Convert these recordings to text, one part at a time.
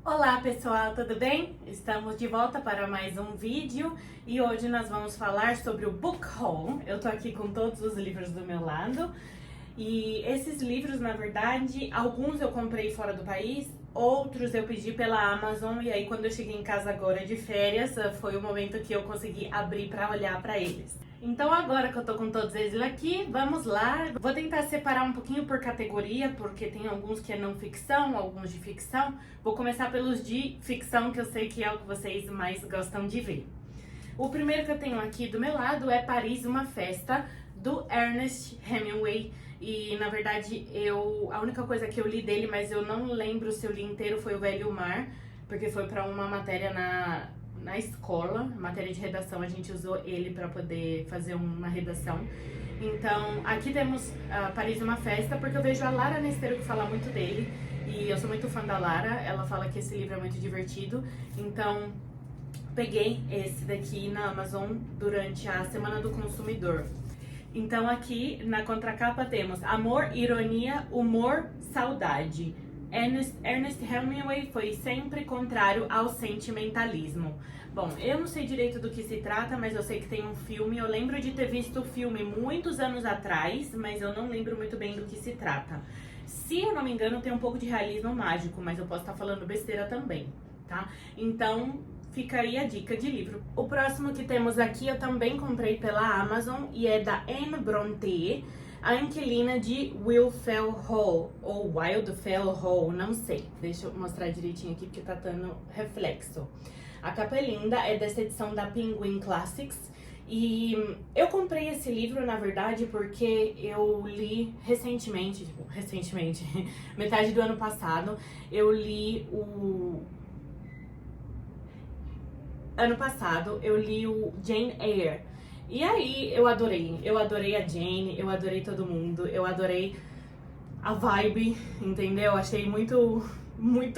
Olá pessoal, tudo bem? Estamos de volta para mais um vídeo e hoje nós vamos falar sobre o book haul. Eu tô aqui com todos os livros do meu lado e esses livros, na verdade, alguns eu comprei fora do país, outros eu pedi pela Amazon e aí quando eu cheguei em casa agora de férias, foi o momento que eu consegui abrir para olhar para eles. Então agora que eu tô com todos eles aqui, vamos lá. Vou tentar separar um pouquinho por categoria, porque tem alguns que é não ficção, alguns de ficção. Vou começar pelos de ficção, que eu sei que é o que vocês mais gostam de ver. O primeiro que eu tenho aqui do meu lado é Paris, uma Festa, do Ernest Hemingway. E na verdade a única coisa que eu li dele, mas eu não lembro se eu li inteiro, foi O Velho Mar, porque foi para uma matéria na escola, matéria de redação, a gente usou ele para poder fazer uma redação. Então, aqui temos Paris, uma Festa, porque eu vejo a Lara Nesteiro que fala muito dele, e eu sou muito fã da Lara, ela fala que esse livro é muito divertido, então peguei esse daqui na Amazon durante a Semana do Consumidor. Então aqui na contracapa temos Amor, Ironia, Humor, Saudade. Ernest Hemingway foi sempre contrário ao sentimentalismo. Bom, eu não sei direito do que se trata, mas eu sei que tem um filme. Eu lembro de ter visto o filme muitos anos atrás, mas eu não lembro muito bem do que se trata. Se eu não me engano, tem um pouco de realismo mágico, mas eu posso estar falando besteira também, tá? Então, fica aí a dica de livro. O próximo que temos aqui eu também comprei pela Amazon e é da Anne Brontë, A Inquilina de Wildfell Hall, ou Wildfell Hall, não sei. Deixa eu mostrar direitinho aqui porque tá dando reflexo. A capa é linda, é dessa edição da Penguin Classics. E eu comprei esse livro, na verdade, porque eu li recentemente, metade do ano passado, Ano passado eu li o Jane Eyre. E aí eu adorei a Jane, eu adorei todo mundo, eu adorei a vibe, entendeu? Achei muito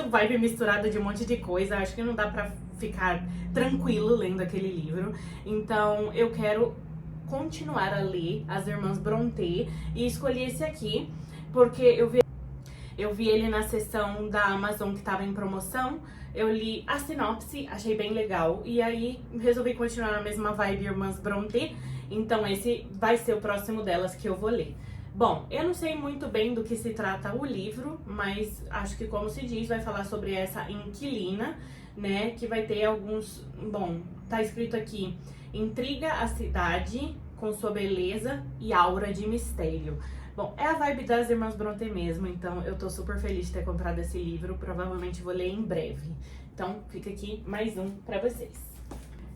vibe misturada de um monte de coisa, acho que não dá pra ficar tranquilo lendo aquele livro. Então eu quero continuar a ler As Irmãs Brontë e escolhi esse aqui porque eu vi ele na seção da Amazon que tava em promoção, eu li a sinopse, achei bem legal, e aí resolvi continuar na mesma vibe Irmãs Brontë, então esse vai ser o próximo delas que eu vou ler. Bom, eu não sei muito bem do que se trata o livro, mas acho que, como se diz, vai falar sobre essa inquilina, né, que vai ter alguns... Bom, tá escrito aqui, intriga a cidade com sua beleza e aura de mistério. Bom, é a vibe das Irmãs Brontë mesmo, então eu tô super feliz de ter comprado esse livro, provavelmente vou ler em breve. Então, fica aqui mais um pra vocês.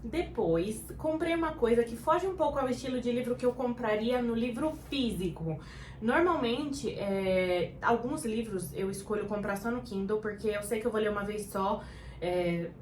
Depois, comprei uma coisa que foge um pouco ao estilo de livro que eu compraria no livro físico. Normalmente, alguns livros eu escolho comprar só no Kindle, porque eu sei que eu vou ler uma vez só.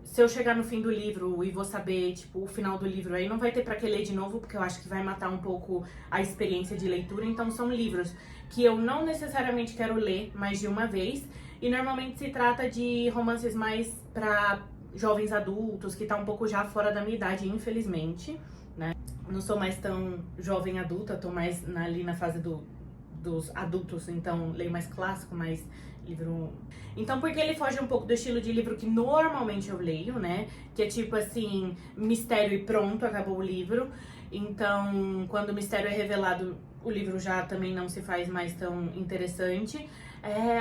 Se eu chegar no fim do livro e vou saber, tipo, o final do livro, aí não vai ter pra que ler de novo, porque eu acho que vai matar um pouco a experiência de leitura. Então são livros que eu não necessariamente quero ler mais de uma vez, e normalmente se trata de romances mais pra jovens adultos, que tá um pouco já fora da minha idade, infelizmente, né? Não sou mais tão jovem adulta, tô mais ali na fase dos adultos, então leio mais clássico, mais livro... Então, porque ele foge um pouco do estilo de livro que normalmente eu leio, né? Que é tipo assim, mistério e pronto, acabou o livro. Então, quando o mistério é revelado, o livro já também não se faz mais tão interessante.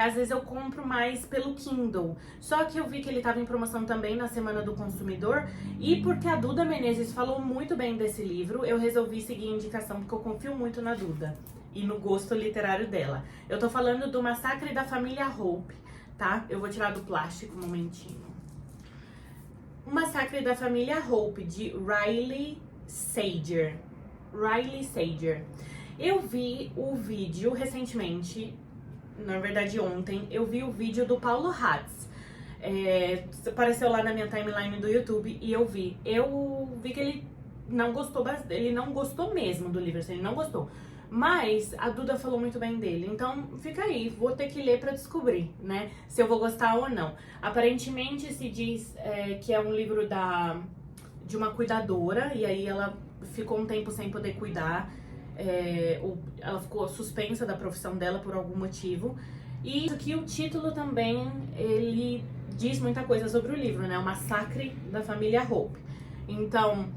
Às vezes eu compro mais pelo Kindle. Só que eu vi que ele estava em promoção também na Semana do Consumidor. E porque a Duda Menezes falou muito bem desse livro, eu resolvi seguir a indicação, porque eu confio muito na Duda e no gosto literário dela. Eu tô falando do Massacre da Família Hope, tá? Eu vou tirar do plástico um momentinho. O Massacre da Família Hope, de Riley Sager. Eu vi o vídeo recentemente, na verdade ontem, eu vi o vídeo do Paulo Hatz. Apareceu lá na minha timeline do YouTube e eu vi que ele não gostou mesmo do livro, assim, ele não gostou. Mas a Duda falou muito bem dele, então fica aí, vou ter que ler pra descobrir, né, se eu vou gostar ou não. Aparentemente se diz que é um livro de uma cuidadora, e aí ela ficou um tempo sem poder cuidar, ela ficou suspensa da profissão dela por algum motivo. E aqui o título também, ele diz muita coisa sobre o livro, né? O Massacre da Família Hope. Então,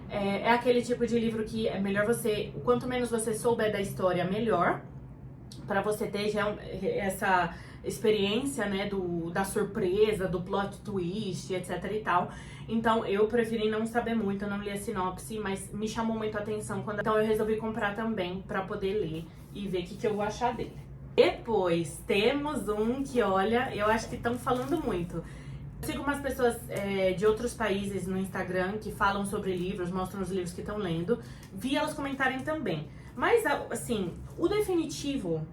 é aquele tipo de livro que é melhor você... Quanto menos você souber da história, melhor. Pra você ter já essa experiência, né, da surpresa, do plot twist, etc e tal. Então, eu preferi não saber muito, eu não li a sinopse, mas me chamou muito a atenção. Então, eu resolvi comprar também pra poder ler e ver o que eu vou achar dele. Depois, temos um que, olha, eu acho que estão falando muito. Eu sigo umas pessoas de outros países no Instagram que falam sobre livros, mostram os livros que estão lendo. Vi elas comentarem também. Mas, assim, o definitivo,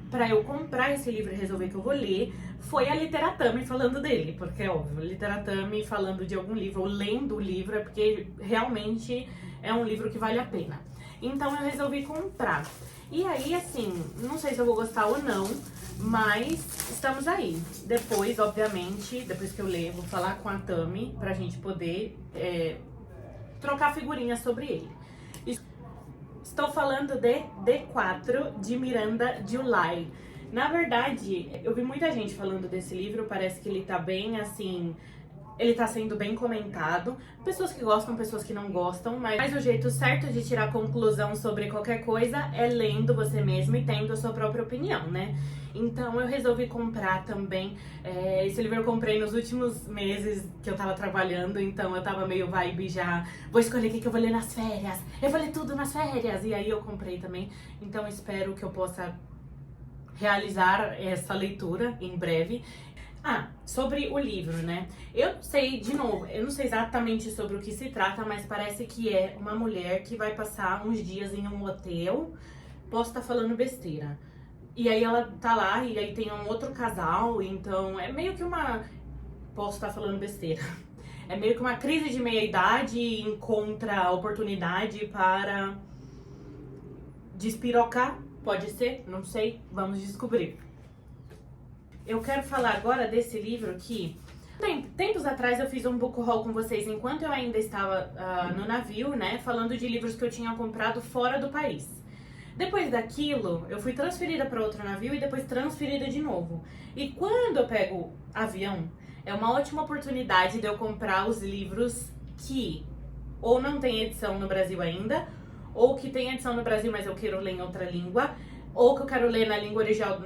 pra eu comprar esse livro e resolver que eu vou ler, foi a Literatami falando dele. Porque, óbvio, Literatami falando de algum livro ou lendo o livro é porque realmente é um livro que vale a pena. Então eu resolvi comprar. E aí, assim, não sei se eu vou gostar ou não, mas estamos aí. Depois, obviamente, depois que eu ler, vou falar com a Tami pra gente poder trocar figurinhas sobre ele. Estou falando de D4, de Miranda July. Na verdade, eu vi muita gente falando desse livro, parece que ele tá bem, assim... Ele tá sendo bem comentado. Pessoas que gostam, pessoas que não gostam, mas o jeito certo de tirar conclusão sobre qualquer coisa é lendo você mesmo e tendo a sua própria opinião, né? Então eu resolvi comprar também. Esse livro eu comprei nos últimos meses que eu tava trabalhando, então eu tava meio vibe já. Vou escolher o que eu vou ler nas férias. Eu vou ler tudo nas férias. E aí eu comprei também. Então espero que eu possa realizar essa leitura em breve. Sobre o livro, né? Eu sei, de novo, eu não sei exatamente sobre o que se trata, mas parece que é uma mulher que vai passar uns dias em um hotel. Posso estar falando besteira. E aí ela tá lá, e aí tem um outro casal, então é meio que uma... Posso estar falando besteira. É meio que uma crise de meia-idade e encontra a oportunidade para despirocar, pode ser? Não sei, vamos descobrir. Eu quero falar agora desse livro que... Tempos atrás eu fiz um book haul com vocês enquanto eu ainda estava no navio, né? Falando de livros que eu tinha comprado fora do país. Depois daquilo, eu fui transferida para outro navio e depois transferida de novo. E quando eu pego avião, é uma ótima oportunidade de eu comprar os livros que ou não tem edição no Brasil ainda, ou que tem edição no Brasil, mas eu quero ler em outra língua, ou que eu quero ler na língua original,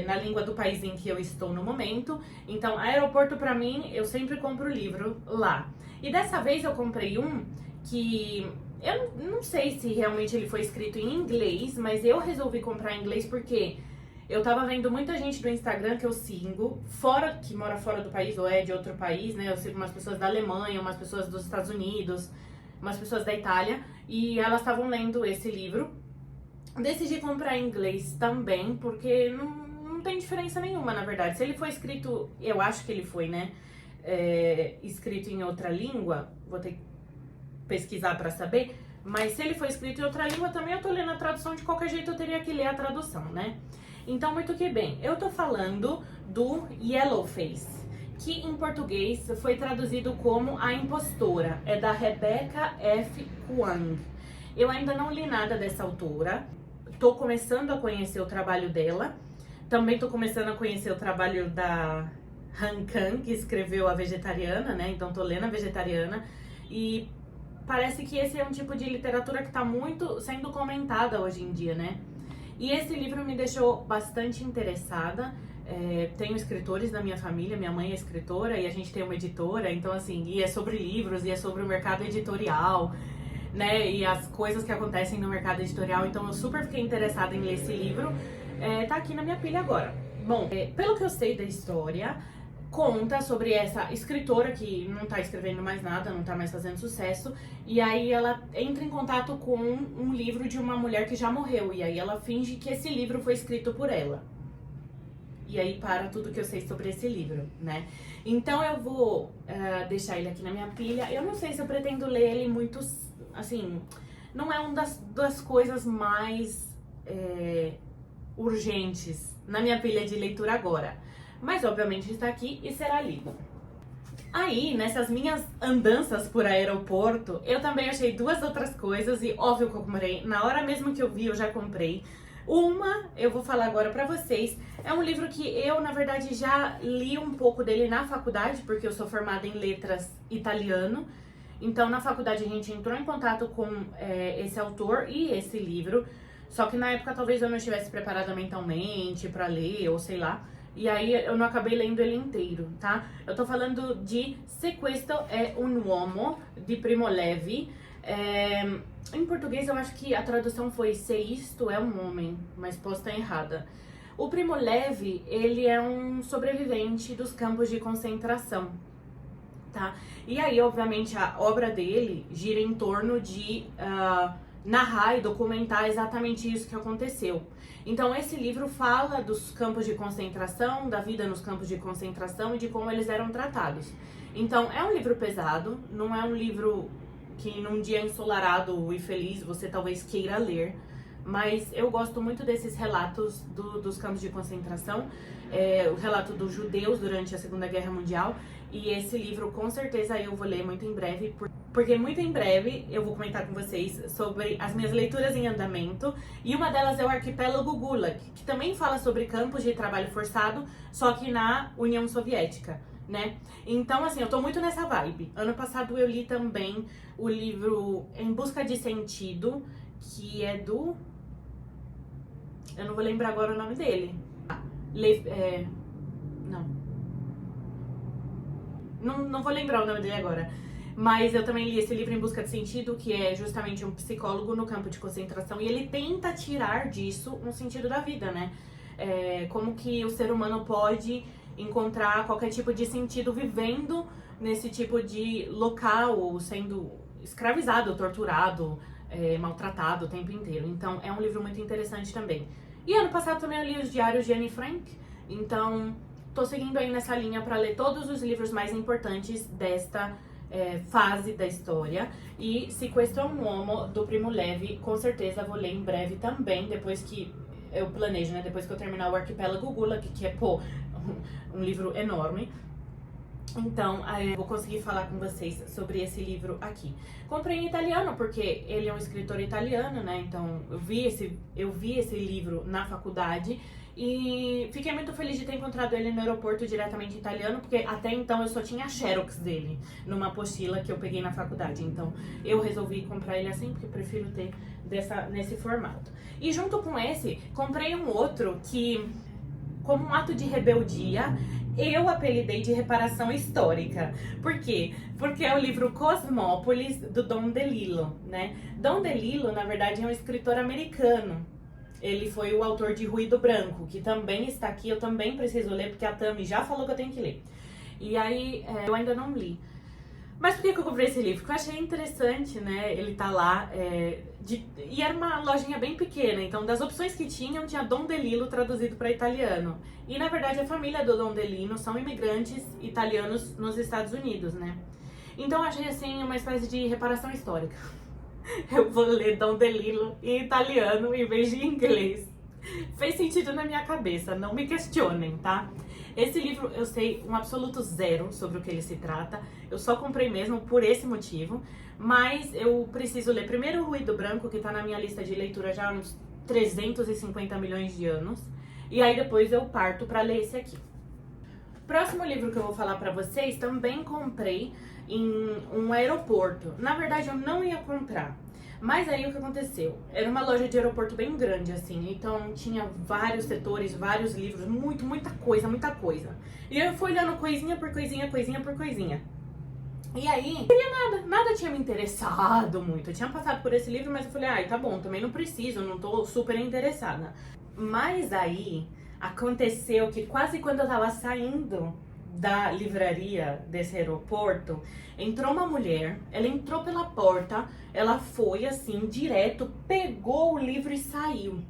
na língua do país em que eu estou no momento. Então, aeroporto pra mim, eu sempre compro o livro lá. E dessa vez eu comprei um que... Eu não sei se realmente ele foi escrito em inglês, mas eu resolvi comprar em inglês porque eu tava vendo muita gente do Instagram que eu sigo, que mora fora do país ou é de outro país, né? Eu sigo umas pessoas da Alemanha, umas pessoas dos Estados Unidos, umas pessoas da Itália, e elas estavam lendo esse livro. Decidi comprar em inglês também, porque não tem diferença nenhuma, na verdade. Se ele foi escrito, eu acho que ele foi, né? Escrito em outra língua, vou ter que pesquisar pra saber. Mas se ele foi escrito em outra língua, também eu tô lendo a tradução. De qualquer jeito, eu teria que ler a tradução, né? Então, muito que bem. Eu tô falando do Yellowface, que em português foi traduzido como A Impostora. É da Rebecca F. Kuang. Eu ainda não li nada dessa autora. Tô começando a conhecer o trabalho dela. Também tô começando a conhecer o trabalho da Han Kang, que escreveu A Vegetariana, né? Então tô lendo A Vegetariana. E parece que esse é um tipo de literatura que tá muito sendo comentada hoje em dia, né? E esse livro me deixou bastante interessada. Tenho escritores na minha família, minha mãe é escritora e a gente tem uma editora. Então, assim, e é sobre livros, e é sobre o mercado editorial, né, e as coisas que acontecem no mercado editorial. Então eu super fiquei interessada em ler esse livro. Tá aqui na minha pilha agora. Bom, pelo que eu sei da história, conta sobre essa escritora que não tá escrevendo mais nada, não tá mais fazendo sucesso, e aí ela entra em contato com um livro de uma mulher que já morreu, e aí ela finge que esse livro foi escrito por ela. E aí para tudo que eu sei sobre esse livro, né? Então eu vou deixar ele aqui na minha pilha. Eu não sei se eu pretendo ler ele muito... Assim, não é uma das coisas mais urgentes na minha pilha de leitura agora. Mas, obviamente, está aqui e será lido. Aí, nessas minhas andanças por aeroporto, eu também achei duas outras coisas. E, óbvio que eu comprei. Na hora mesmo que eu vi, eu já comprei. Uma, eu vou falar agora pra vocês, é um livro que eu, na verdade, já li um pouco dele na faculdade, porque eu sou formada em letras italiano. Então, na faculdade, a gente entrou em contato com esse autor e esse livro. Só que na época, talvez eu não estivesse preparada mentalmente pra ler, ou sei lá. E aí, eu não acabei lendo ele inteiro, tá? Eu tô falando de Se questo è un uomo, de Primo Levi. Em português, eu acho que a tradução foi Se isto é um homem, mas posso estar errada. O Primo Levi, ele é um sobrevivente dos campos de concentração, tá? E aí, obviamente, a obra dele gira em torno de narrar e documentar exatamente isso que aconteceu. Então, esse livro fala dos campos de concentração, da vida nos campos de concentração e de como eles eram tratados. Então, é um livro pesado, não é um livro que num dia ensolarado e feliz você talvez queira ler, mas eu gosto muito desses relatos dos campos de concentração, o relato dos judeus durante a Segunda Guerra Mundial, e esse livro com certeza eu vou ler muito em breve, porque muito em breve eu vou comentar com vocês sobre as minhas leituras em andamento, e uma delas é o Arquipélago Gulag, que também fala sobre campos de trabalho forçado, só que na União Soviética, né? Então, assim, eu tô muito nessa vibe. Ano passado eu li também o livro Em Busca de Sentido, que é do... eu não vou lembrar agora o nome dele. Não vou lembrar o nome dele agora. Mas eu também li esse livro Em Busca de Sentido, que é justamente um psicólogo no campo de concentração. E ele tenta tirar disso um sentido da vida, né? Como que o ser humano pode encontrar qualquer tipo de sentido vivendo nesse tipo de local, sendo escravizado, torturado, maltratado o tempo inteiro. Então é um livro muito interessante também. E ano passado também eu li os Diários de Anne Frank, então tô seguindo aí nessa linha para ler todos os livros mais importantes desta fase da história. E Se questo è un uomo, do Primo Levi, com certeza vou ler em breve também, depois que eu planejo, né? Depois que eu terminar o Arquipélago Gulag, que é, pô, um livro enorme. Então, vou conseguir falar com vocês sobre esse livro aqui. Comprei em italiano, porque ele é um escritor italiano, né? Então, eu vi esse livro na faculdade e fiquei muito feliz de ter encontrado ele no aeroporto diretamente em italiano, porque até então eu só tinha a xerox dele numa apostila que eu peguei na faculdade. Então, eu resolvi comprar ele assim, porque eu prefiro ter nesse formato. E junto com esse, comprei um outro que, como um ato de rebeldia, eu apelidei de reparação histórica. Por quê? Porque é o livro Cosmópolis, do Don DeLillo, né? Don DeLillo, na verdade, é um escritor americano. Ele foi o autor de Ruído Branco, que também está aqui, eu também preciso ler, porque a Tami já falou que eu tenho que ler. E aí, eu ainda não li. Mas por que eu comprei esse livro? Porque eu achei interessante, né? Ele tá lá, e era uma lojinha bem pequena, então das opções que tinham, tinha Don DeLillo traduzido para italiano. E na verdade a família do Don DeLillo são imigrantes italianos nos Estados Unidos, né? Então eu achei assim uma espécie de reparação histórica. Eu vou ler Don DeLillo em italiano em vez de inglês. Fez sentido na minha cabeça, não me questionem, tá? Esse livro eu sei um absoluto zero sobre o que ele se trata, eu só comprei mesmo por esse motivo, mas eu preciso ler primeiro o Ruído Branco, que tá na minha lista de leitura já há uns 350 milhões de anos, e aí depois eu parto pra ler esse aqui. Próximo livro que eu vou falar pra vocês, também comprei em um aeroporto. Na verdade eu não ia comprar, mas aí o que aconteceu? Era uma loja de aeroporto bem grande, assim, então tinha vários setores, vários livros, muita coisa. E eu fui olhando coisinha por coisinha. E aí, não queria nada tinha me interessado muito. Eu tinha passado por esse livro, mas eu falei, ai, tá bom, também não preciso, não tô super interessada. Mas aí, aconteceu que quase quando eu tava saindo da livraria desse aeroporto, entrou uma mulher, ela entrou pela porta, ela foi assim, direto, pegou o livro e saiu.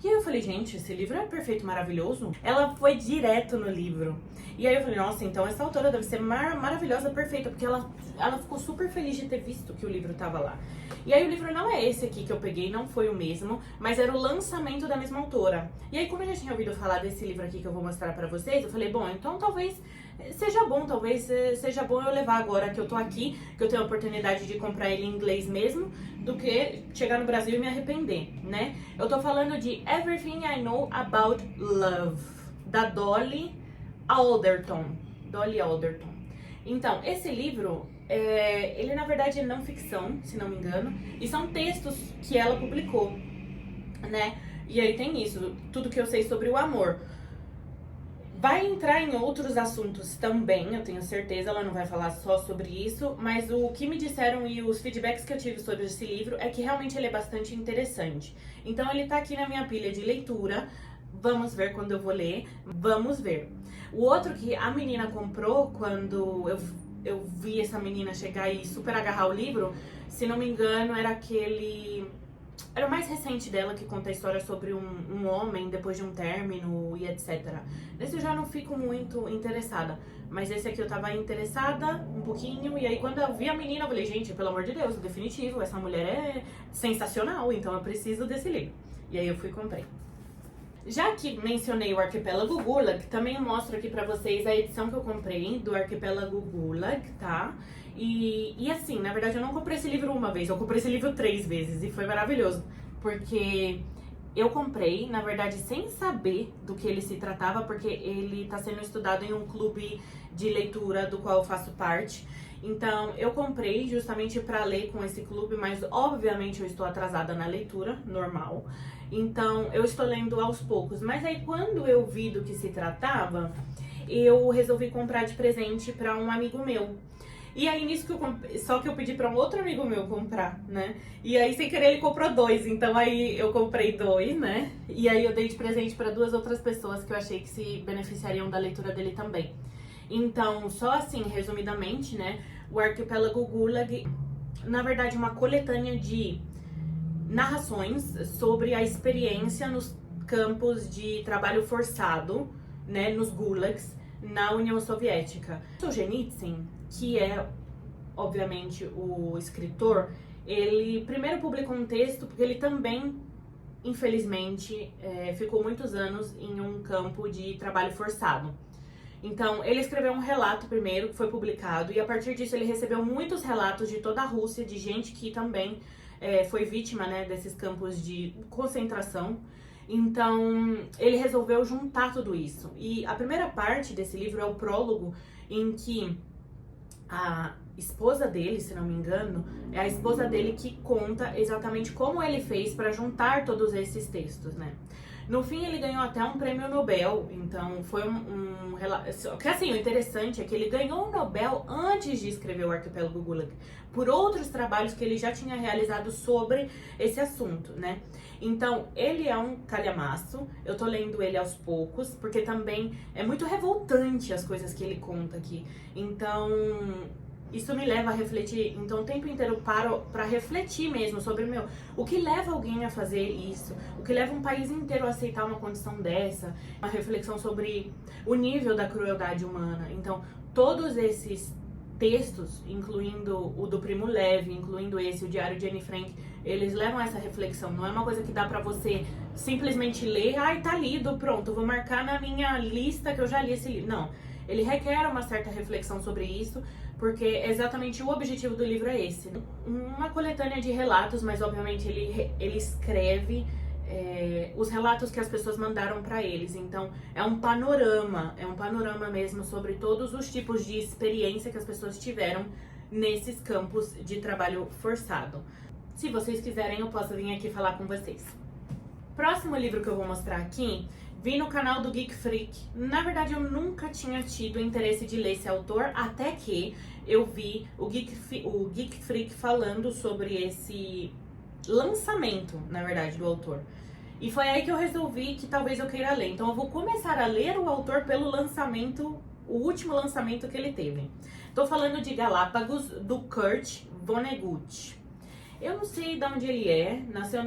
E aí eu falei, gente, esse livro é perfeito, maravilhoso. Ela foi direto no livro. E aí eu falei, nossa, então essa autora deve ser maravilhosa, perfeita, porque ela ficou super feliz de ter visto que o livro tava lá. E aí o livro não é esse aqui que eu peguei, não foi o mesmo, mas era o lançamento da mesma autora. E aí como eu já tinha ouvido falar desse livro aqui que eu vou mostrar pra vocês, eu falei, bom, então talvez seja bom, talvez seja bom eu levar agora que eu tô aqui, que eu tenho a oportunidade de comprar ele em inglês mesmo, do que chegar no Brasil e me arrepender, né? Eu tô falando de Everything I Know About Love, da Dolly Alderton. Dolly Alderton. Então, esse livro, ele na verdade é não ficção, se não me engano, e são textos que ela publicou, né? E aí tem isso, tudo que eu sei sobre o amor. Vai entrar em outros assuntos também, eu tenho certeza, ela não vai falar só sobre isso, mas o que me disseram e os feedbacks que eu tive sobre esse livro é que realmente ele é bastante interessante. Então ele tá aqui na minha pilha de leitura, vamos ver quando eu vou ler, vamos ver. O outro que a menina comprou quando eu vi essa menina chegar e super agarrar o livro, se não me engano, era aquele... Era o mais recente dela, que conta a história sobre um homem depois de um término e etc. Nesse eu já não fico muito interessada, mas esse aqui eu tava interessada um pouquinho, e aí quando eu vi a menina eu falei, gente, pelo amor de Deus, definitivo, essa mulher é sensacional, então eu preciso desse livro. E aí eu fui e comprei. Já que mencionei o Arquipélago Gulag, também mostro aqui pra vocês a edição que eu comprei do Arquipélago Gulag, tá? E assim, na verdade eu não comprei esse livro uma vez, eu comprei esse livro 3 vezes e foi maravilhoso, porque eu comprei, na verdade, sem saber do que ele se tratava, porque ele tá sendo estudado em um clube de leitura do qual eu faço parte. Então, eu comprei justamente para ler com esse clube, mas obviamente eu estou atrasada na leitura, normal. Então, eu estou lendo aos poucos. Mas aí, quando eu vi do que se tratava, eu resolvi comprar de presente para um amigo meu. E aí, nisso que eu comprei, só que eu pedi para um outro amigo meu comprar, né? E aí, sem querer, ele comprou 2. Então, aí eu comprei 2, né? E aí, eu dei de presente para 2 outras pessoas que eu achei que se beneficiariam da leitura dele também. Então, só assim, resumidamente, né? O Arquipélago Gulag, na verdade, uma coletânea de narrações sobre a experiência nos campos de trabalho forçado, né? Nos gulags, na União Soviética. Solzhenitsyn, que é, obviamente, o escritor, ele primeiro publicou um texto porque ele também, infelizmente, ficou muitos anos em um campo de trabalho forçado. Então, ele escreveu um relato primeiro, que foi publicado, e a partir disso ele recebeu muitos relatos de toda a Rússia, de gente que também foi vítima, né, desses campos de concentração. Então, ele resolveu juntar tudo isso. E a primeira parte desse livro é o prólogo, em que a esposa dele, se não me engano, é a esposa dele que conta exatamente como ele fez para juntar todos esses textos, né? No fim, ele ganhou até um prêmio Nobel, então foi um relato... Que assim, o interessante é que ele ganhou um Nobel antes de escrever o Arquipélago Gulag, por outros trabalhos que ele já tinha realizado sobre esse assunto, né? Então, ele é um calhamaço, eu tô lendo ele aos poucos, porque também é muito revoltante as coisas que ele conta aqui. Então, isso me leva a refletir, então o tempo inteiro eu paro pra refletir mesmo sobre, o que leva alguém a fazer isso? O que leva um país inteiro a aceitar uma condição dessa? Uma reflexão sobre o nível da crueldade humana. Então, todos esses textos, incluindo o do Primo Levi, incluindo esse, o Diário de Anne Frank, eles levam a essa reflexão. Não é uma coisa que dá pra você simplesmente ler, ai, tá lido, pronto, vou marcar na minha lista que eu já li esse livro. Não, ele requer uma certa reflexão sobre isso, porque exatamente o objetivo do livro é esse. Uma coletânea de relatos, mas obviamente ele escreve os relatos que as pessoas mandaram para eles. Então é um panorama mesmo sobre todos os tipos de experiência que as pessoas tiveram nesses campos de trabalho forçado. Se vocês quiserem, eu posso vir aqui falar com vocês. Próximo livro que eu vou mostrar aqui, vi no canal do Geek Freak. Na verdade, eu nunca tinha tido interesse de ler esse autor, até que eu vi o Geek Freak falando sobre esse lançamento, na verdade, do autor. E foi aí que eu resolvi que talvez eu queira ler. Então eu vou começar a ler o autor pelo lançamento, o último lançamento que ele teve. Tô falando de Galápagos, do Kurt Vonnegut. Eu não sei de onde ele é, nasceu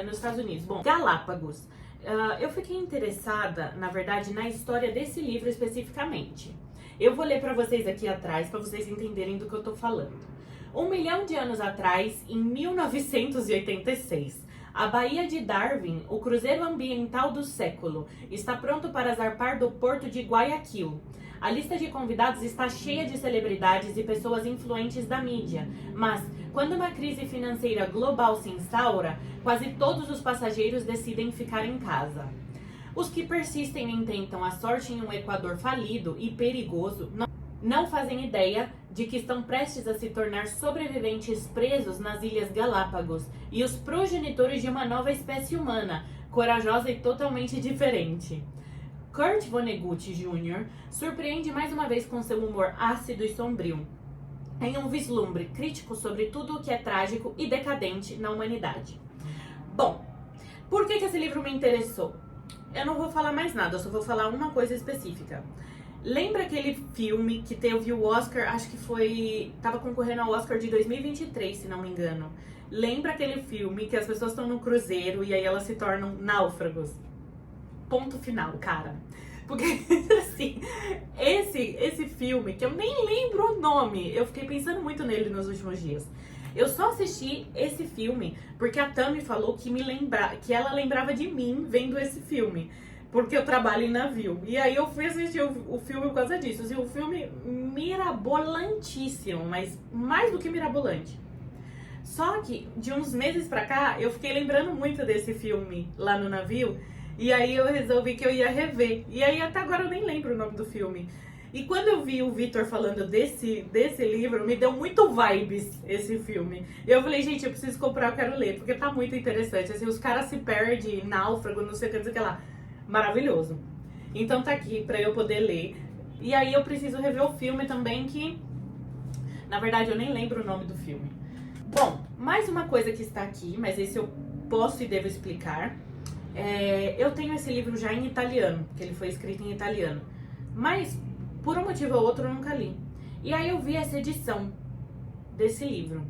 nos Estados Unidos. Bom, Galápagos. Eu fiquei interessada, na verdade, na história desse livro especificamente. Eu vou ler pra vocês aqui atrás, pra vocês entenderem do que eu tô falando. 1 milhão de anos atrás, em 1986, A Baía de Darwin, o cruzeiro ambiental do século, está pronto para zarpar do porto de Guayaquil. A lista de convidados está cheia de celebridades e pessoas influentes da mídia, mas quando uma crise financeira global se instaura, quase todos os passageiros decidem ficar em casa. Os que persistem e tentam a sorte em um Equador falido e perigoso não fazem ideia de que estão prestes a se tornar sobreviventes presos nas Ilhas Galápagos e os progenitores de uma nova espécie humana, corajosa e totalmente diferente. Kurt Vonnegut Jr. surpreende mais uma vez com seu humor ácido e sombrio, em um vislumbre crítico sobre tudo o que é trágico e decadente na humanidade. Bom, por que esse livro me interessou? Eu não vou falar mais nada, eu só vou falar uma coisa específica. Lembra aquele filme que teve o Oscar, acho que foi... tava concorrendo ao Oscar de 2023, se não me engano. Lembra aquele filme que as pessoas estão no cruzeiro e aí elas se tornam náufragos? Ponto final, cara. Porque, assim, esse filme, que eu nem lembro o nome, eu fiquei pensando muito nele nos últimos dias. Eu só assisti esse filme porque a Tami falou que ela lembrava de mim vendo esse filme. Porque eu trabalho em navio. E aí eu fui assistir o filme por causa disso. Assim, o filme mirabolantíssimo, mas mais do que mirabolante. Só que, de uns meses pra cá, eu fiquei lembrando muito desse filme lá no navio. E aí eu resolvi que eu ia rever. E aí até agora eu nem lembro o nome do filme. E quando eu vi o Vitor falando desse livro, me deu muito vibes esse filme. Eu falei, gente, eu preciso comprar, eu quero ler, porque tá muito interessante. Assim, os caras se perdem, náufrago, não sei o que, não sei o que lá. Maravilhoso. Então tá aqui pra eu poder ler. E aí eu preciso rever o filme também, que na verdade eu nem lembro o nome do filme. Bom, mais uma coisa que está aqui, mas esse eu posso e devo explicar. Eu tenho esse livro já em italiano, que ele foi escrito em italiano. Mas, por um motivo ou outro, eu nunca li. E aí eu vi essa edição desse livro.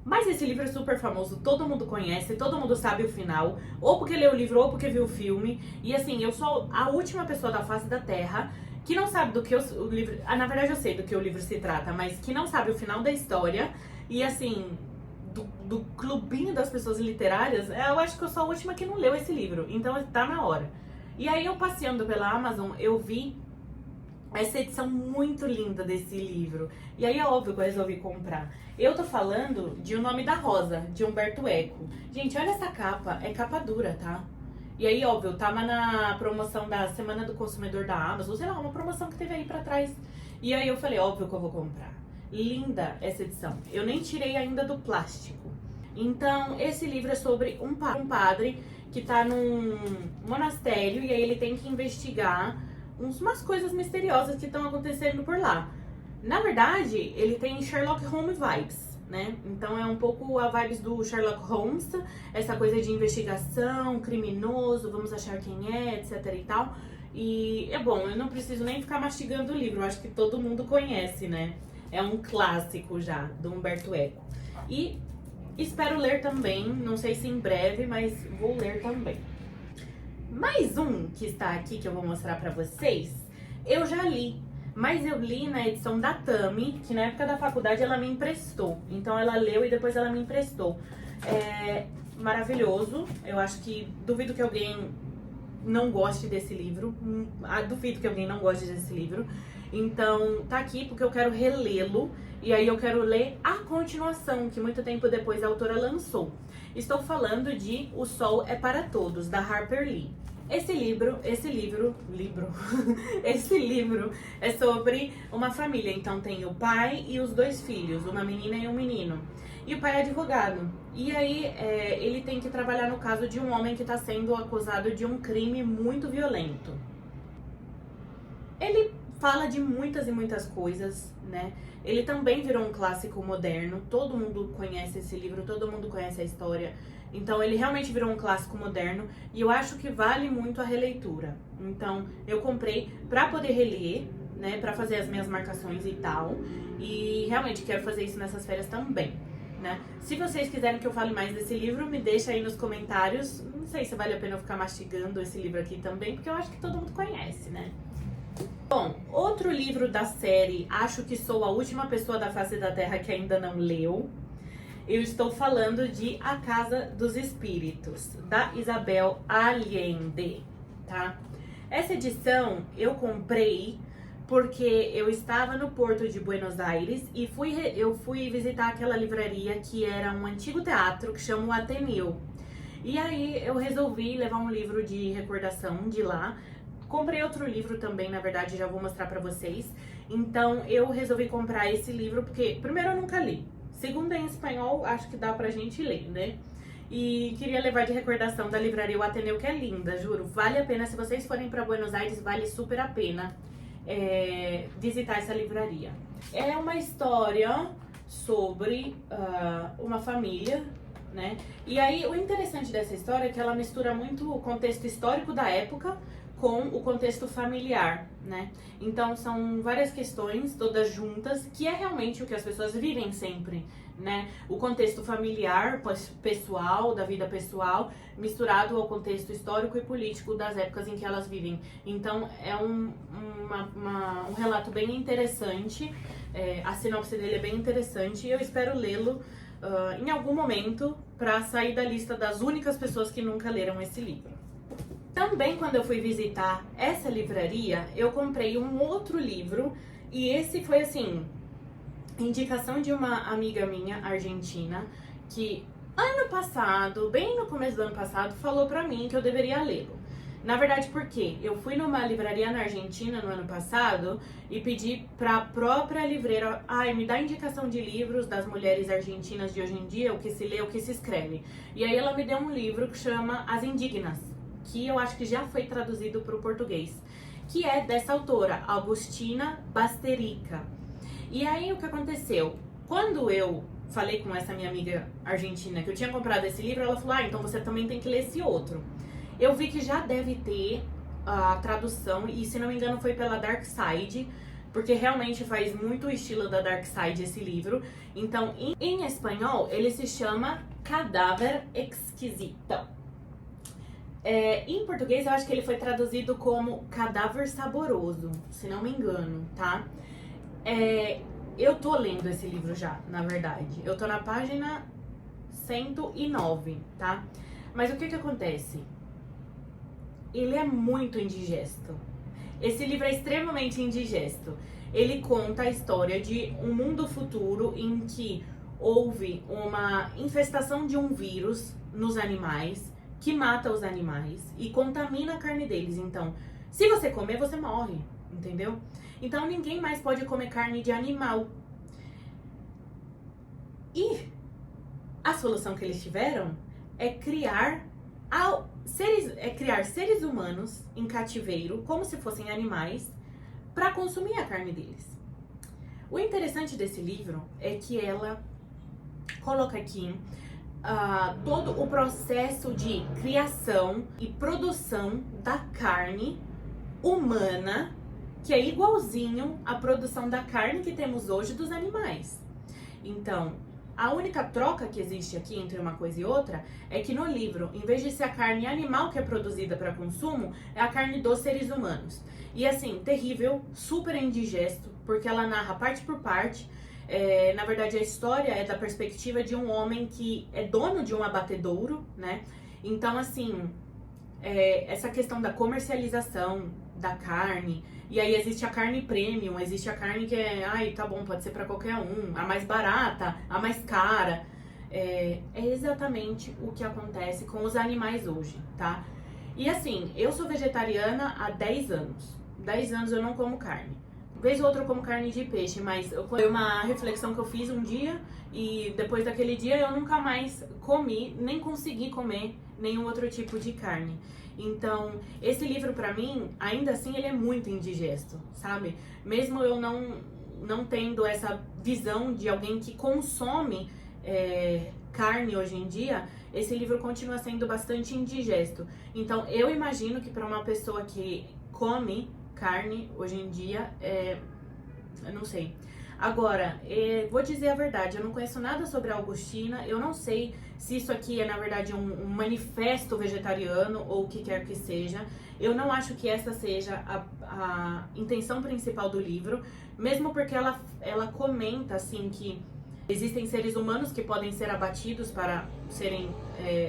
Mas esse livro é super famoso, todo mundo conhece, todo mundo sabe o final, ou porque leu o livro ou porque viu o filme. E assim, eu sou a última pessoa da face da Terra que não sabe do que o livro... na verdade eu sei do que o livro se trata, mas que não sabe o final da história. E assim, do clubinho das pessoas literárias, eu acho que eu sou a última que não leu esse livro, então tá na hora. E aí eu passeando pela Amazon, eu vi essa edição muito linda desse livro. E aí é óbvio que eu resolvi comprar. Eu tô falando de O Nome da Rosa, de Umberto Eco. Gente, olha essa capa, é capa dura, tá? E aí, óbvio, tava na promoção da Semana do Consumidor da Amazon, sei lá, uma promoção que teve aí pra trás. E aí eu falei, óbvio que eu vou comprar. Linda essa edição. Eu nem tirei ainda do plástico. Então, esse livro é sobre um padre que tá num monastério e aí ele tem que investigar umas coisas misteriosas que estão acontecendo por lá. Na verdade, ele tem Sherlock Holmes vibes, né? Então é um pouco a vibes do Sherlock Holmes, essa coisa de investigação, criminoso, vamos achar quem é, etc e tal. E é bom, eu não preciso nem ficar mastigando o livro, eu acho que todo mundo conhece, né? É um clássico já, do Umberto Eco. E espero ler também, não sei se em breve, mas vou ler também. Mais um que está aqui, que eu vou mostrar pra vocês, eu já li. Mas eu li na edição da Tami, que na época da faculdade ela me emprestou. Então ela leu e depois ela me emprestou. É maravilhoso. Eu acho que duvido que alguém não goste desse livro. Duvido que alguém não goste desse livro. Então tá aqui porque eu quero relê-lo. E aí eu quero ler a continuação, que muito tempo depois a autora lançou. Estou falando de O Sol é para Todos, da Harper Lee. Esse livro é sobre uma família. Então tem o pai e os dois filhos, uma menina e um menino. E o pai é advogado. E aí ele tem que trabalhar no caso de um homem que está sendo acusado de um crime muito violento. Ele fala de muitas e muitas coisas, né? Ele também virou um clássico moderno. Todo mundo conhece esse livro, todo mundo conhece a história. Então ele realmente virou um clássico moderno e eu acho que vale muito a releitura. Então eu comprei pra poder reler, né, pra fazer as minhas marcações e tal. E realmente quero fazer isso nessas férias também, né? Se vocês quiserem que eu fale mais desse livro, me deixa aí nos comentários. Não sei se vale a pena eu ficar mastigando esse livro aqui também, porque eu acho que todo mundo conhece, né? Bom, outro livro da série, acho que sou a última pessoa da face da Terra que ainda não leu. Eu estou falando de A Casa dos Espíritos, da Isabel Allende, tá? Essa edição eu comprei porque eu estava no Porto de Buenos Aires e eu fui visitar aquela livraria que era um antigo teatro que chama o Ateneu. E aí eu resolvi levar um livro de recordação de lá. Comprei outro livro também, na verdade, já vou mostrar pra vocês. Então eu resolvi comprar esse livro porque, primeiro, eu nunca li. Segundo, é em espanhol, acho que dá pra gente ler, né? E queria levar de recordação da livraria O Ateneu, que é linda, juro. Vale a pena, se vocês forem pra Buenos Aires, vale super a pena visitar essa livraria. É uma história sobre uma família, né? E aí, o interessante dessa história é que ela mistura muito o contexto histórico da época com o contexto familiar, né? Então são várias questões todas juntas, que é realmente o que as pessoas vivem sempre, né? O contexto familiar, pessoal, da vida pessoal, misturado ao contexto histórico e político das épocas em que elas vivem. Então é um relato bem interessante, a sinopse dele é bem interessante e eu espero lê-lo em algum momento para sair da lista das únicas pessoas que nunca leram esse livro. Também, quando eu fui visitar essa livraria, eu comprei um outro livro e esse foi, assim, indicação de uma amiga minha, argentina, que ano passado, bem no começo do ano passado, falou pra mim que eu deveria lê-lo. Na verdade, por quê? Eu fui numa livraria na Argentina no ano passado e pedi pra própria livreira, me dá indicação de livros das mulheres argentinas de hoje em dia, o que se lê, o que se escreve. E aí ela me deu um livro que chama As Indignas, que eu acho que já foi traduzido para o português, que é dessa autora, Agustina Basterica. E aí o que aconteceu? Quando eu falei com essa minha amiga argentina que eu tinha comprado esse livro, ela falou, então você também tem que ler esse outro. Eu vi que já deve ter a tradução, e se não me engano foi pela Dark Side, porque realmente faz muito o estilo da Dark Side esse livro. Então, em espanhol, ele se chama Cadáver Exquisito. Em português, eu acho que ele foi traduzido como Cadáver Saboroso, se não me engano, tá? Eu tô lendo esse livro já, na verdade. Eu tô na página 109, tá? Mas o que acontece? Ele é muito indigesto. Esse livro é extremamente indigesto. Ele conta a história de um mundo futuro em que houve uma infestação de um vírus nos animais que mata os animais e contamina a carne deles. Então, se você comer, você morre, entendeu? Então, ninguém mais pode comer carne de animal. E a solução que eles tiveram é criar seres humanos em cativeiro, como se fossem animais, para consumir a carne deles. O interessante desse livro é que ela coloca aqui todo o processo de criação e produção da carne humana, que é igualzinho à produção da carne que temos hoje dos animais. Então, a única troca que existe aqui entre uma coisa e outra é que no livro, em vez de ser a carne animal que é produzida para consumo, é a carne dos seres humanos. E assim, terrível, super indigesto, porque ela narra parte por parte. Na verdade, a história é da perspectiva de um homem que é dono de um abatedouro, né? Então, assim, essa questão da comercialização da carne, e aí existe a carne premium, existe a carne que tá bom, pode ser pra qualquer um, a mais barata, a mais cara. É exatamente o que acontece com os animais hoje, tá? E assim, eu sou vegetariana há 10 anos. 10 anos eu não como carne. Vez ou outra eu como carne de peixe, mas foi uma reflexão que eu fiz um dia e depois daquele dia eu nunca mais comi, nem consegui comer nenhum outro tipo de carne. Então, esse livro pra mim, ainda assim, ele é muito indigesto, sabe? Mesmo eu não tendo essa visão de alguém que consome carne hoje em dia, esse livro continua sendo bastante indigesto. Então, eu imagino que para uma pessoa que come carne hoje em dia, eu não sei. Agora, vou dizer a verdade, eu não conheço nada sobre a Augustina, eu não sei se isso aqui é, na verdade, um manifesto vegetariano ou o que quer que seja. Eu não acho que essa seja a intenção principal do livro, mesmo porque ela comenta, assim, que Existem seres humanos que podem ser abatidos para serem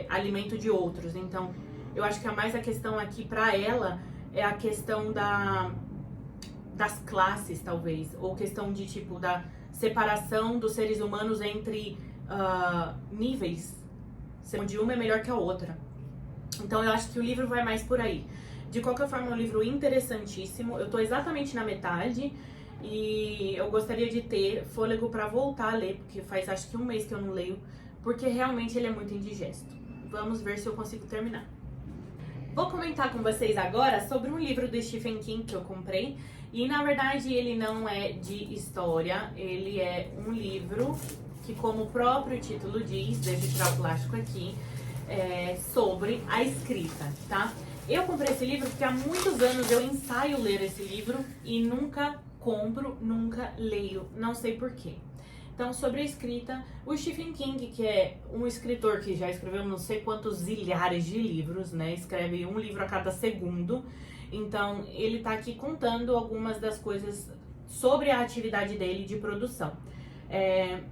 alimento de outros. Então, eu acho que a questão aqui para ela é a questão das classes, talvez, ou questão de tipo da separação dos seres humanos entre níveis, onde uma é melhor que a outra. Então eu acho que o livro vai mais por aí. De qualquer forma, é um livro interessantíssimo. Eu tô exatamente na metade e eu gostaria de ter fôlego para voltar a ler, porque faz acho que um mês que eu não leio, porque realmente ele é muito indigesto. Vamos ver se eu consigo terminar. Vou comentar com vocês agora sobre um livro do Stephen King que eu comprei. E na verdade ele não é de história, ele é um livro que, como o próprio título diz, deixa eu tirar o plástico aqui, sobre a escrita, tá? Eu comprei esse livro porque há muitos anos eu ensaio ler esse livro e nunca compro, nunca leio, não sei porquê. Então, sobre a escrita, o Stephen King, que é um escritor que já escreveu não sei quantos zilhares de livros, né? Escreve um livro a cada segundo. Então, ele tá aqui contando algumas das coisas sobre a atividade dele de produção.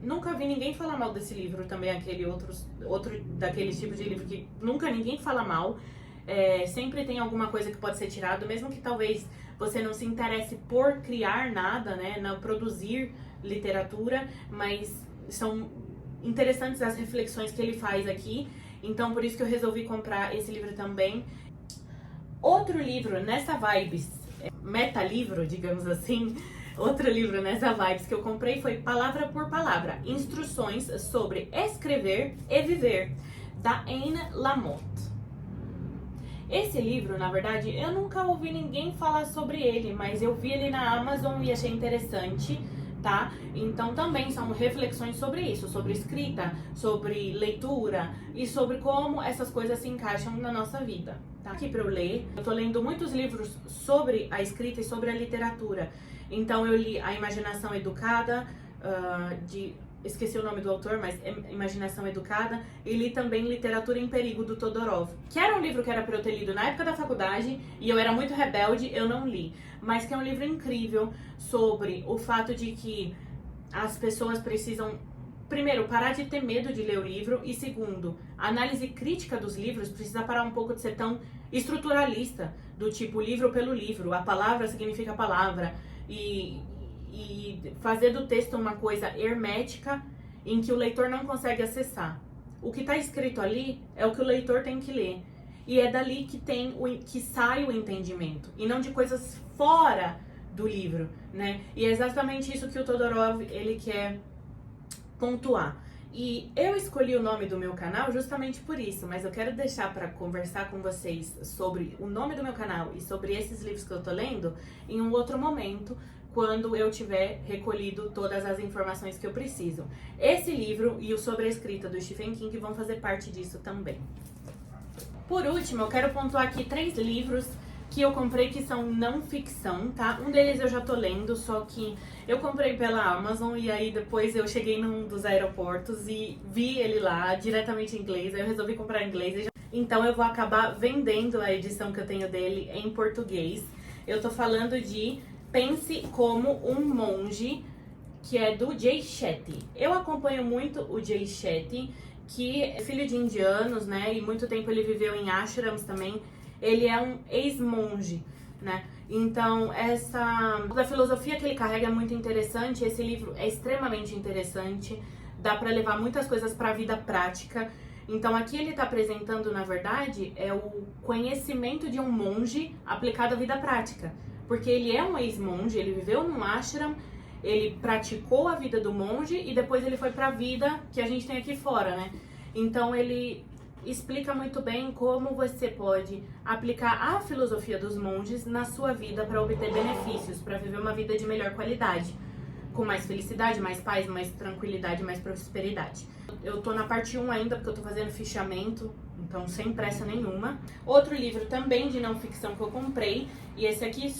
Nunca vi ninguém falar mal desse livro, também aquele outro daqueles tipos de livro que nunca ninguém fala mal. Sempre tem alguma coisa que pode ser tirado, mesmo que talvez você não se interesse por criar nada, né, não produzir literatura, mas são interessantes as reflexões que ele faz aqui, então por isso que eu resolvi comprar esse livro também. Outro livro nessa vibes, meta-livro, digamos assim, outro livro nessa vibes que eu comprei foi Palavra por Palavra, Instruções sobre Escrever e Viver, da Anne Lamott. Esse livro, na verdade, eu nunca ouvi ninguém falar sobre ele, mas eu vi ele na Amazon e achei interessante, tá? Então também são reflexões sobre isso, sobre escrita, sobre leitura e sobre como essas coisas se encaixam na nossa vida, tá? Aqui pra eu ler, eu tô lendo muitos livros sobre a escrita e sobre a literatura. Então eu li A Imaginação Educada, esqueci o nome do autor, mas Imaginação Educada, e li também Literatura em Perigo, do Todorov, que era um livro que era pra eu ter lido na época da faculdade, e eu era muito rebelde, eu não li, mas que é um livro incrível sobre o fato de que as pessoas precisam, primeiro, parar de ter medo de ler o livro, e segundo, a análise crítica dos livros precisa parar um pouco de ser tão estruturalista, do tipo livro pelo livro, a palavra significa palavra, e fazer do texto uma coisa hermética em que o leitor não consegue acessar. O que está escrito ali é o que o leitor tem que ler. E é dali que sai o entendimento, e não de coisas fora do livro, né? E é exatamente isso que o Todorov, ele quer pontuar. E eu escolhi o nome do meu canal justamente por isso, mas eu quero deixar para conversar com vocês sobre o nome do meu canal e sobre esses livros que eu tô lendo em um outro momento, quando eu tiver recolhido todas as informações que eu preciso. Esse livro e o Sobre a Escrita do Stephen King vão fazer parte disso também. Por último, eu quero pontuar aqui 3 livros que eu comprei que são não ficção, tá? Um deles eu já tô lendo, só que eu comprei pela Amazon e aí depois eu cheguei num dos aeroportos e vi ele lá diretamente em inglês, aí eu resolvi comprar em inglês. Então eu vou acabar vendendo a edição que eu tenho dele em português. Eu tô falando de Pense como um Monge, que é do Jay Shetty. Eu acompanho muito o Jay Shetty, que é filho de indianos, né? E muito tempo ele viveu em ashrams também. Ele é um ex-monge, né? Então, a filosofia que ele carrega é muito interessante. Esse livro é extremamente interessante. Dá pra levar muitas coisas pra vida prática. Então, aqui ele tá apresentando, na verdade, o conhecimento de um monge aplicado à vida prática. Porque ele é um ex-monge, ele viveu num ashram, ele praticou a vida do monge e depois ele foi pra vida que a gente tem aqui fora, né? Então ele explica muito bem como você pode aplicar a filosofia dos monges na sua vida para obter benefícios, para viver uma vida de melhor qualidade, com mais felicidade, mais paz, mais tranquilidade, mais prosperidade. Eu tô na parte 1 ainda, porque eu tô fazendo fichamento, então sem pressa nenhuma. Outro livro também de não ficção que eu comprei, e esse aqui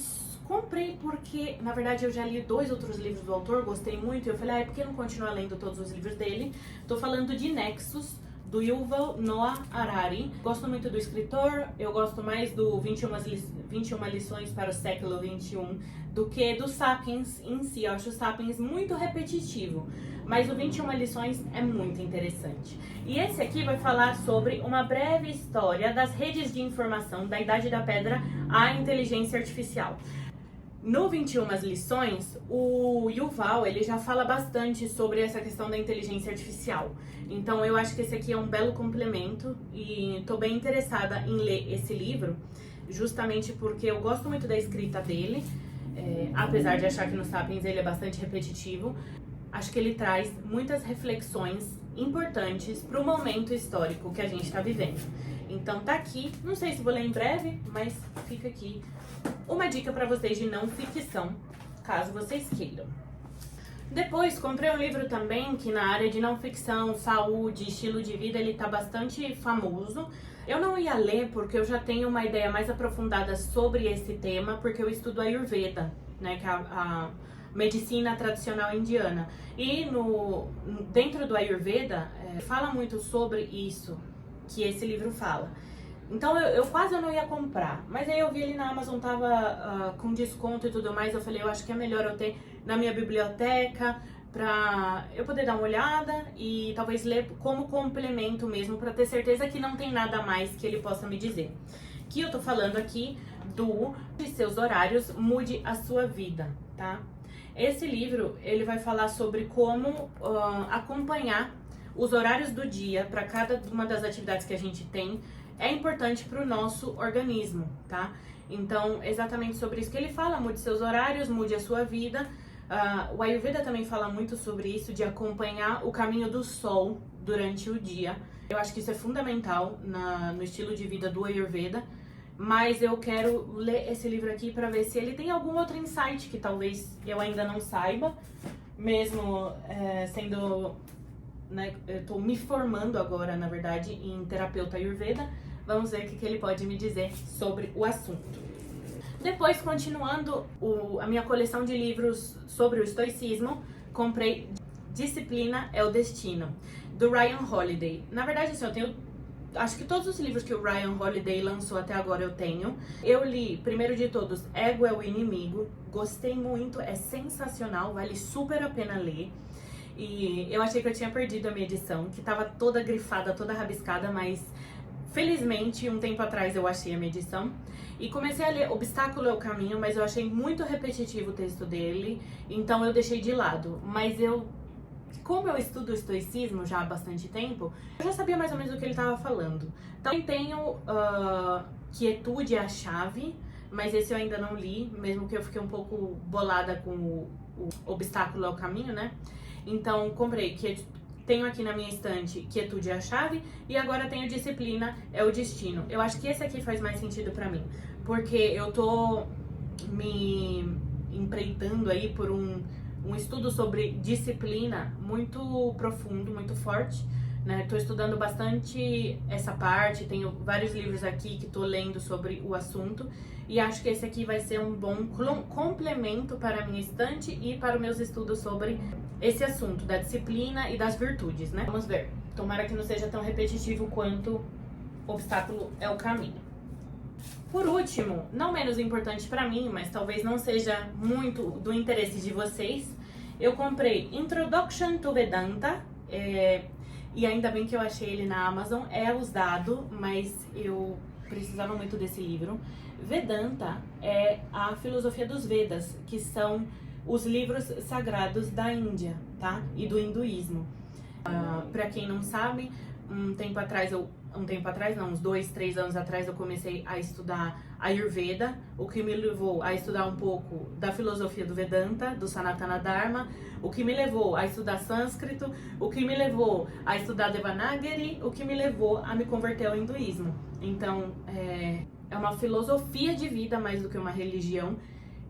comprei porque, na verdade, eu já li 2 outros livros do autor, gostei muito, e eu falei, por que não continuar lendo todos os livros dele? Tô falando de Nexus, do Yuval Noah Harari. Gosto muito do escritor, eu gosto mais do 21 lições para o século XXI do que do Sapiens em si. Eu acho o Sapiens muito repetitivo, mas o 21 lições é muito interessante. E esse aqui vai falar sobre uma breve história das redes de informação da Idade da Pedra à inteligência artificial. No 21 lições, o Yuval, ele já fala bastante sobre essa questão da inteligência artificial. Então eu acho que esse aqui é um belo complemento e estou bem interessada em ler esse livro, justamente porque eu gosto muito da escrita dele, apesar de achar que no Sapiens ele é bastante repetitivo. Acho que ele traz muitas reflexões importantes para o momento histórico que a gente está vivendo. Então tá aqui, não sei se vou ler em breve, mas fica aqui uma dica para vocês de não ficção, caso vocês queiram. Depois comprei um livro também que na área de não ficção, saúde, estilo de vida, ele tá bastante famoso. Eu não ia ler porque eu já tenho uma ideia mais aprofundada sobre esse tema, porque eu estudo Ayurveda, né, que é a medicina tradicional indiana. E dentro do Ayurveda, fala muito sobre isso que esse livro fala. Então eu quase não ia comprar, mas aí eu vi ele na Amazon, tava com desconto e tudo mais, eu falei, eu acho que é melhor eu ter na minha biblioteca pra eu poder dar uma olhada e talvez ler como complemento mesmo, pra ter certeza que não tem nada mais que ele possa me dizer. Que eu tô falando aqui de seus horários, mude a sua vida, tá? Esse livro, ele vai falar sobre como acompanhar os horários do dia para cada uma das atividades que a gente tem, é importante para o nosso organismo, tá? Então, exatamente sobre isso que ele fala, mude seus horários, mude a sua vida. O Ayurveda também fala muito sobre isso, de acompanhar o caminho do sol durante o dia. Eu acho que isso é fundamental no estilo de vida do Ayurveda, mas eu quero ler esse livro aqui para ver se ele tem algum outro insight que talvez eu ainda não saiba, mesmo sendo... Né, eu tô me formando agora, na verdade, em terapeuta Ayurveda. Vamos ver o que ele pode me dizer sobre o assunto. Depois, continuando a minha coleção de livros sobre o estoicismo, comprei Disciplina é o Destino, do Ryan Holiday. Na verdade, assim, eu tenho... Acho que todos os livros que o Ryan Holiday lançou até agora eu tenho. Eu li, primeiro de todos, Ego é o Inimigo. Gostei muito, é sensacional, vale super a pena ler. E eu achei que eu tinha perdido a minha edição, que tava toda grifada, toda rabiscada, mas felizmente um tempo atrás eu achei a minha edição. E comecei a ler Obstáculo é o Caminho, mas eu achei muito repetitivo o texto dele, então eu deixei de lado. Mas como eu estudo o estoicismo já há bastante tempo, eu já sabia mais ou menos do que ele estava falando. Também tenho Quietude é a Chave, mas esse eu ainda não li, mesmo que eu fiquei um pouco bolada com o Obstáculo é o Caminho, né? Então, comprei, tenho aqui na minha estante Quietude é a Chave e agora tenho Disciplina é o Destino. Eu acho que esse aqui faz mais sentido pra mim, porque eu tô me empreitando aí por um estudo sobre disciplina muito profundo, muito forte, né? Tô estudando bastante essa parte, tenho vários livros aqui que tô lendo sobre o assunto e acho que esse aqui vai ser um bom complemento para a minha estante e para os meus estudos sobre esse assunto da disciplina e das virtudes, né? Vamos ver. Tomara que não seja tão repetitivo quanto Obstáculo é o Caminho. Por último, não menos importante para mim, mas talvez não seja muito do interesse de vocês, eu comprei Introduction to Vedanta, e ainda bem que eu achei ele na Amazon, é usado, mas eu precisava muito desse livro. Vedanta é a filosofia dos Vedas, que são os livros sagrados da Índia, tá? E do hinduísmo. Pra quem não sabe, uns 2, 3 anos atrás eu comecei a estudar Ayurveda, o que me levou a estudar um pouco da filosofia do Vedanta, do Sanatana Dharma, o que me levou a estudar sânscrito, o que me levou a estudar Devanagari, o que me levou a me converter ao hinduísmo. Então, é uma filosofia de vida mais do que uma religião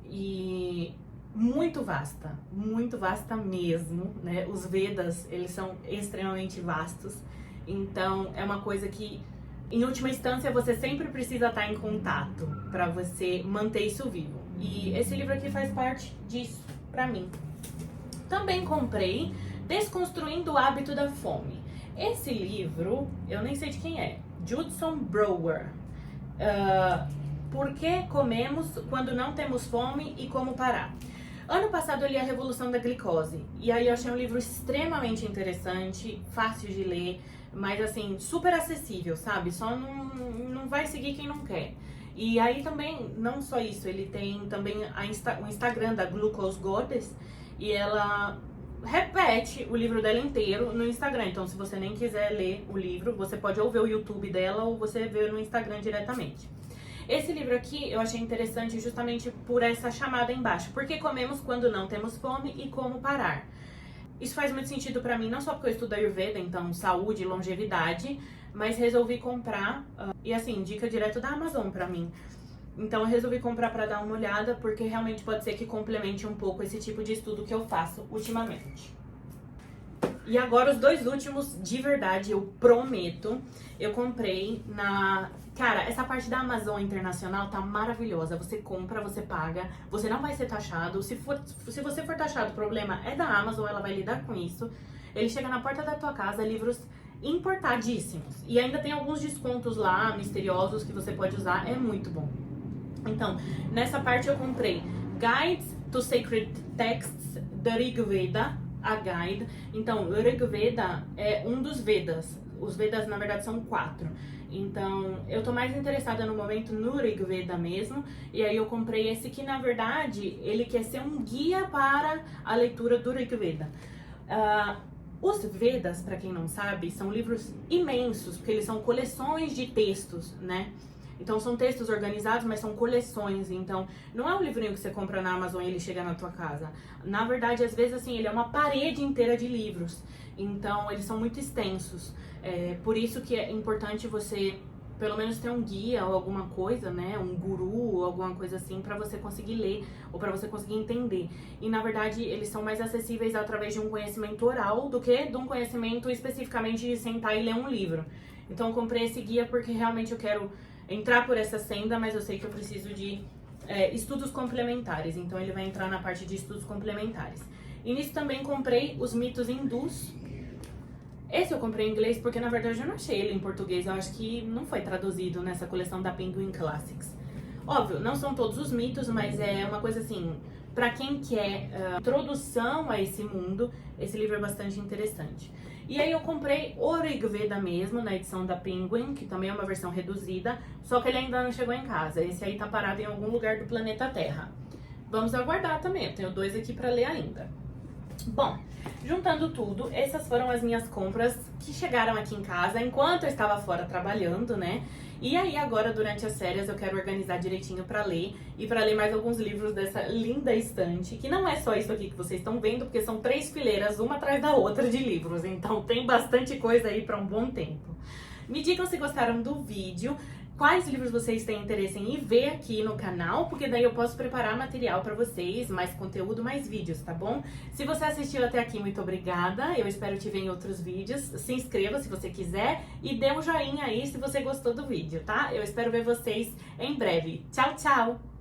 e muito vasta mesmo, né? Os Vedas, eles são extremamente vastos. Então, é uma coisa que, em última instância, você sempre precisa estar em contato para você manter isso vivo. E esse livro aqui faz parte disso, pra mim. Também comprei Desconstruindo o Hábito da Fome. Esse livro, eu nem sei de quem é, Judson Brower. Por que comemos quando não temos fome e como parar? Ano passado eu li A Revolução da Glicose, e aí eu achei um livro extremamente interessante, fácil de ler, mas assim, super acessível, sabe? Só não vai seguir quem não quer. E aí também, não só isso, ele tem também o Instagram da Glucose Goddess, e ela repete o livro dela inteiro no Instagram. Então, se você nem quiser ler o livro, você pode ou ver o YouTube dela ou você ver no Instagram diretamente. Esse livro aqui eu achei interessante justamente por essa chamada embaixo. Por que comemos quando não temos fome e como parar? Isso faz muito sentido pra mim, não só porque eu estudo Ayurveda, então saúde e longevidade, mas resolvi comprar, e assim, dica direto da Amazon pra mim. Então eu resolvi comprar pra dar uma olhada, porque realmente pode ser que complemente um pouco esse tipo de estudo que eu faço ultimamente. E agora os dois últimos, de verdade, eu prometo, eu comprei na... Cara, essa parte da Amazon Internacional tá maravilhosa. Você compra, você paga, você não vai ser taxado. Se você for taxado, o problema é da Amazon, ela vai lidar com isso. Ele chega na porta da tua casa, livros importadíssimos. E ainda tem alguns descontos lá, misteriosos, que você pode usar, é muito bom. Então, nessa parte eu comprei Guides to Sacred Texts da Rig Veda, a guide. Então, o Rig Veda é um dos Vedas. Os Vedas, na verdade, são 4. Então, eu tô mais interessada no momento no Rig Veda mesmo. E aí eu comprei esse que, na verdade, ele quer ser um guia para a leitura do Rig Veda. Os Vedas, para quem não sabe, são livros imensos, porque eles são coleções de textos, né? Então são textos organizados, mas são coleções. Então não é um livrinho que você compra na Amazon e ele chega na tua casa. Na verdade, às vezes assim, ele é uma parede inteira de livros. Então eles são muito extensos. Por isso que é importante você pelo menos ter um guia ou alguma coisa, né, um guru ou alguma coisa assim pra você conseguir ler ou pra você conseguir entender. E na verdade eles são mais acessíveis através de um conhecimento oral do que de um conhecimento especificamente de sentar e ler um livro. Então eu comprei esse guia porque realmente eu quero entrar por essa senda, mas eu sei que eu preciso de estudos complementares, então ele vai entrar na parte de estudos complementares. E nisso também comprei os mitos hindus. Esse eu comprei em inglês porque na verdade eu não achei ele em português, eu acho que não foi traduzido nessa coleção da Penguin Classics. Óbvio, não são todos os mitos, mas é uma coisa assim, pra quem quer introdução a esse mundo, esse livro é bastante interessante. E aí eu comprei o Rig Veda mesmo, na edição da Penguin, que também é uma versão reduzida, só que ele ainda não chegou em casa. Esse aí tá parado em algum lugar do planeta Terra. Vamos aguardar também, eu tenho 2 aqui pra ler ainda. Bom, juntando tudo, essas foram as minhas compras que chegaram aqui em casa enquanto eu estava fora trabalhando, né? E aí agora, durante as férias, eu quero organizar direitinho pra ler e pra ler mais alguns livros dessa linda estante, que não é só isso aqui que vocês estão vendo, porque são 3 fileiras, uma atrás da outra de livros, então tem bastante coisa aí pra um bom tempo. Me digam se gostaram do vídeo, quais livros vocês têm interesse em ver aqui no canal, porque daí eu posso preparar material pra vocês, mais conteúdo, mais vídeos, tá bom? Se você assistiu até aqui, muito obrigada, eu espero te ver em outros vídeos. Se inscreva se você quiser e dê um joinha aí se você gostou do vídeo, tá? Eu espero ver vocês em breve. Tchau, tchau!